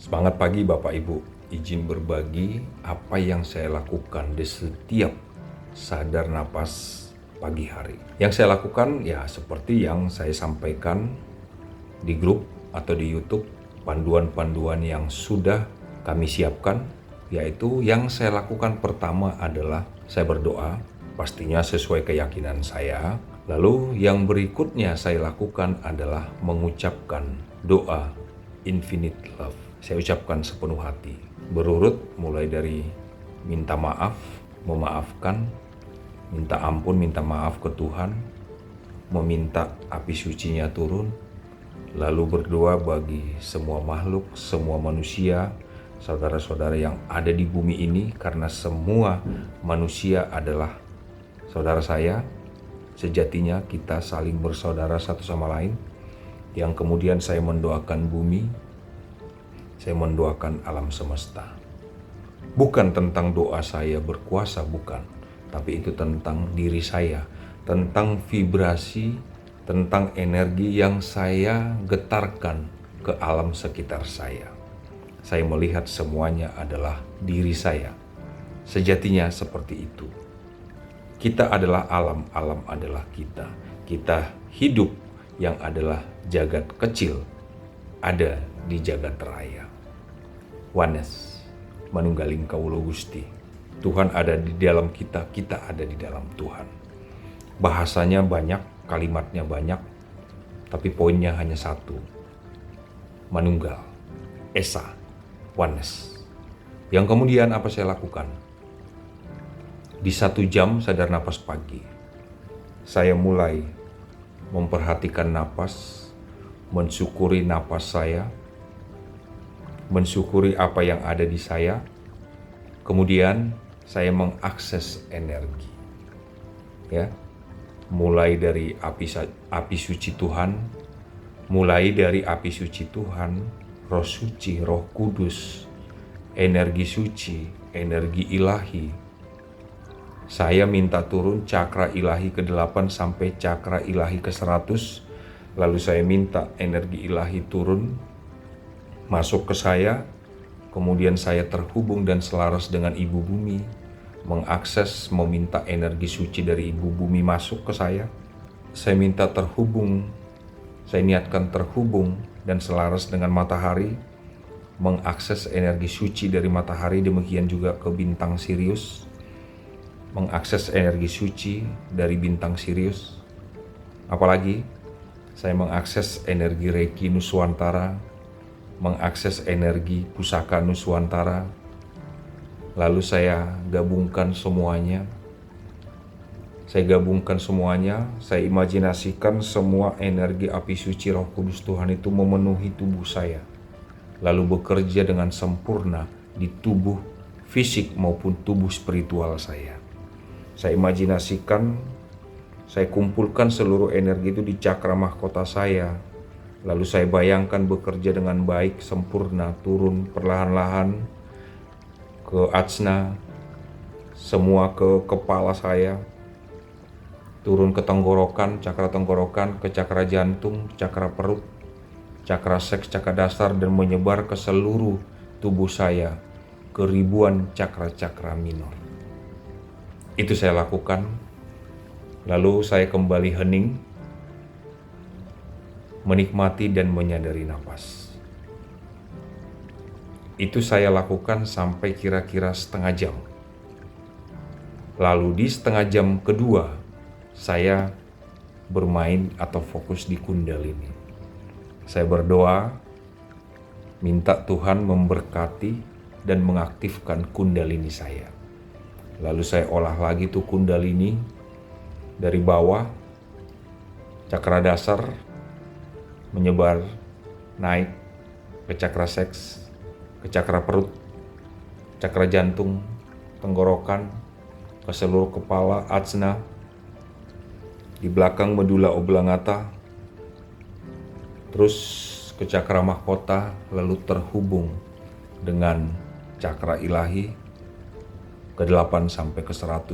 Semangat pagi Bapak Ibu, izin berbagi apa yang saya lakukan di setiap sadar napas pagi hari. Yang saya lakukan ya seperti yang saya sampaikan di grup atau di YouTube, panduan-panduan yang sudah kami siapkan, yaitu yang saya lakukan pertama adalah saya berdoa, pastinya sesuai keyakinan saya. Lalu yang berikutnya saya lakukan adalah mengucapkan doa infinite love. Saya ucapkan sepenuh hati, berurut mulai dari minta maaf, memaafkan, minta ampun, minta maaf ke Tuhan, meminta api sucinya turun, lalu berdoa bagi semua makhluk, semua manusia, saudara-saudara yang ada di bumi ini, karena semua manusia adalah saudara saya. Sejatinya kita saling bersaudara satu sama lain. Yang kemudian saya mendoakan bumi, saya mendoakan alam semesta. Bukan tentang doa saya berkuasa, bukan. Tapi itu tentang diri saya, tentang vibrasi, tentang energi yang saya getarkan ke alam sekitar saya. Saya melihat semuanya adalah diri saya. Sejatinya seperti itu. Kita adalah alam, alam adalah kita. Kita hidup yang adalah jagat kecil, ada di jagat raya. Oneness, manunggaling kawula Gusti. Tuhan ada di dalam kita, kita ada di dalam Tuhan. Bahasanya banyak, kalimatnya banyak, tapi poinnya hanya satu. Manunggal, esa, oneness. Yang kemudian apa saya lakukan? Di 1 jam sadar napas pagi, saya mulai memperhatikan napas, mensyukuri napas saya, mensyukuri apa yang ada di saya. Kemudian saya mengakses energi, ya, mulai dari api suci Tuhan, mulai dari api suci Tuhan, Roh Suci, Roh Kudus, energi suci, energi ilahi. Saya minta turun cakra ilahi ke-8 sampai cakra ilahi ke-100. Lalu saya minta energi ilahi turun, masuk ke saya. Kemudian saya terhubung dan selaras dengan Ibu Bumi. Mengakses, meminta energi suci dari Ibu Bumi masuk ke saya. Saya minta terhubung, saya niatkan terhubung dan selaras dengan matahari. Mengakses energi suci dari matahari, demikian juga ke bintang Sirius. Mengakses energi suci dari bintang Sirius. Apalagi saya mengakses energi Reiki Nuswantara, mengakses energi Pusaka Nuswantara. Lalu saya gabungkan semuanya. Saya gabungkan semuanya, saya imajinasikan semua energi api suci Roh Kudus Tuhan itu memenuhi tubuh saya, lalu bekerja dengan sempurna di tubuh fisik maupun tubuh spiritual saya. Saya imajinasikan, saya kumpulkan seluruh energi itu di cakra mahkota saya. Lalu saya bayangkan bekerja dengan baik, sempurna, turun perlahan-lahan ke ajna, semua ke kepala saya, turun ke tenggorokan, cakra tenggorokan, ke cakra jantung, cakra perut, cakra seks, cakra dasar, dan menyebar ke seluruh tubuh saya, ke ribuan cakra-cakra minor. Itu saya lakukan. Lalu saya kembali hening, menikmati dan menyadari napas. Itu saya lakukan sampai kira-kira setengah jam. Lalu di setengah jam kedua, saya bermain atau fokus di Kundalini. Saya berdoa, minta Tuhan memberkati dan mengaktifkan Kundalini saya. Lalu saya olah lagi tuh Kundalini dari bawah, cakra dasar, menyebar, naik ke cakra seks, ke cakra perut, cakra jantung, tenggorokan, ke seluruh kepala, ajna, di belakang medula oblongata, terus ke cakra mahkota, lalu terhubung dengan cakra ilahi ke-8 sampai ke-100.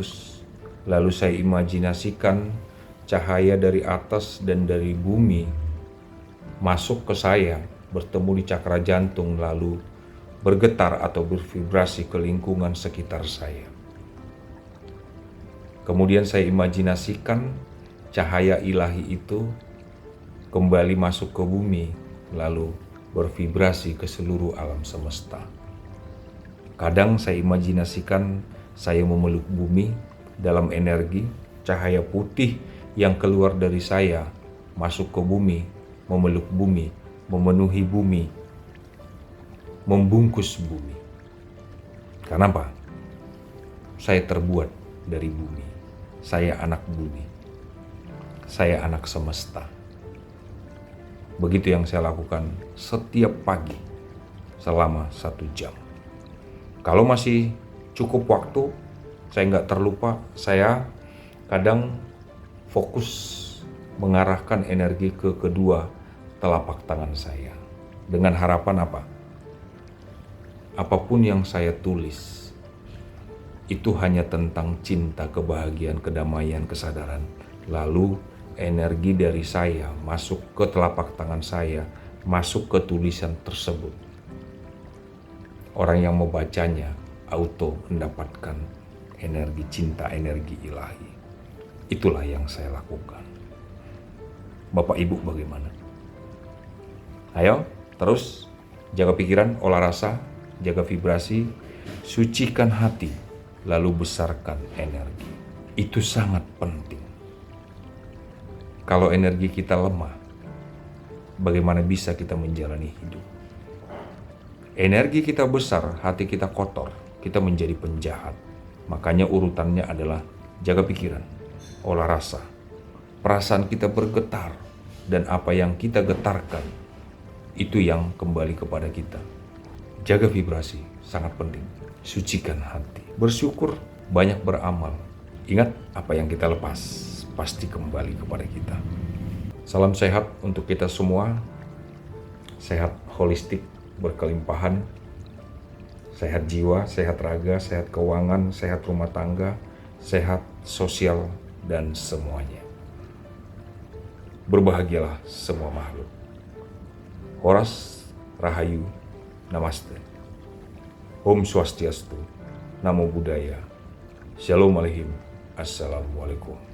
Lalu saya imajinasikan cahaya dari atas dan dari bumi masuk ke saya, bertemu di cakra jantung, lalu bergetar atau bervibrasi ke lingkungan sekitar saya. Kemudian saya imajinasikan cahaya ilahi itu kembali masuk ke bumi, lalu bervibrasi ke seluruh alam semesta. Kadang saya imajinasikan saya memeluk bumi dalam energi cahaya putih yang keluar dari saya, masuk ke bumi, memeluk bumi, memenuhi bumi, membungkus bumi. Kenapa? Saya terbuat dari bumi. Saya anak bumi. Saya anak semesta. Begitu yang saya lakukan setiap pagi selama 1 jam. Kalau masih cukup waktu, saya nggak terlupa, saya kadang fokus mengarahkan energi ke kedua telapak tangan saya. Dengan harapan apa? Apapun yang saya tulis, itu hanya tentang cinta, kebahagiaan, kedamaian, kesadaran. Lalu energi dari saya masuk ke telapak tangan saya, masuk ke tulisan tersebut. Orang yang membacanya auto mendapatkan energi cinta, energi ilahi. Itulah yang saya lakukan. Bapak Ibu bagaimana? Ayo terus jaga pikiran, olah rasa, jaga vibrasi, sucikan hati, lalu besarkan energi. Itu sangat penting. Kalau energi kita lemah, bagaimana bisa kita menjalani hidup? Energi kita besar, hati kita kotor, kita menjadi penjahat. Makanya urutannya adalah jaga pikiran, olah rasa, perasaan kita bergetar, dan apa yang kita getarkan, itu yang kembali kepada kita. Jaga vibrasi, sangat penting. Sucikan hati. Bersyukur, banyak beramal. Ingat, apa yang kita lepas pasti kembali kepada kita. Salam sehat untuk kita semua. Sehat holistik, berkelimpahan. Sehat jiwa, sehat raga, sehat keuangan, sehat rumah tangga, sehat sosial, dan semuanya. Berbahagialah semua makhluk. Horas, Rahayu, Namaste. Om Swastiastu, Namo Buddhaya, Shalom Aleichem, Assalamualaikum.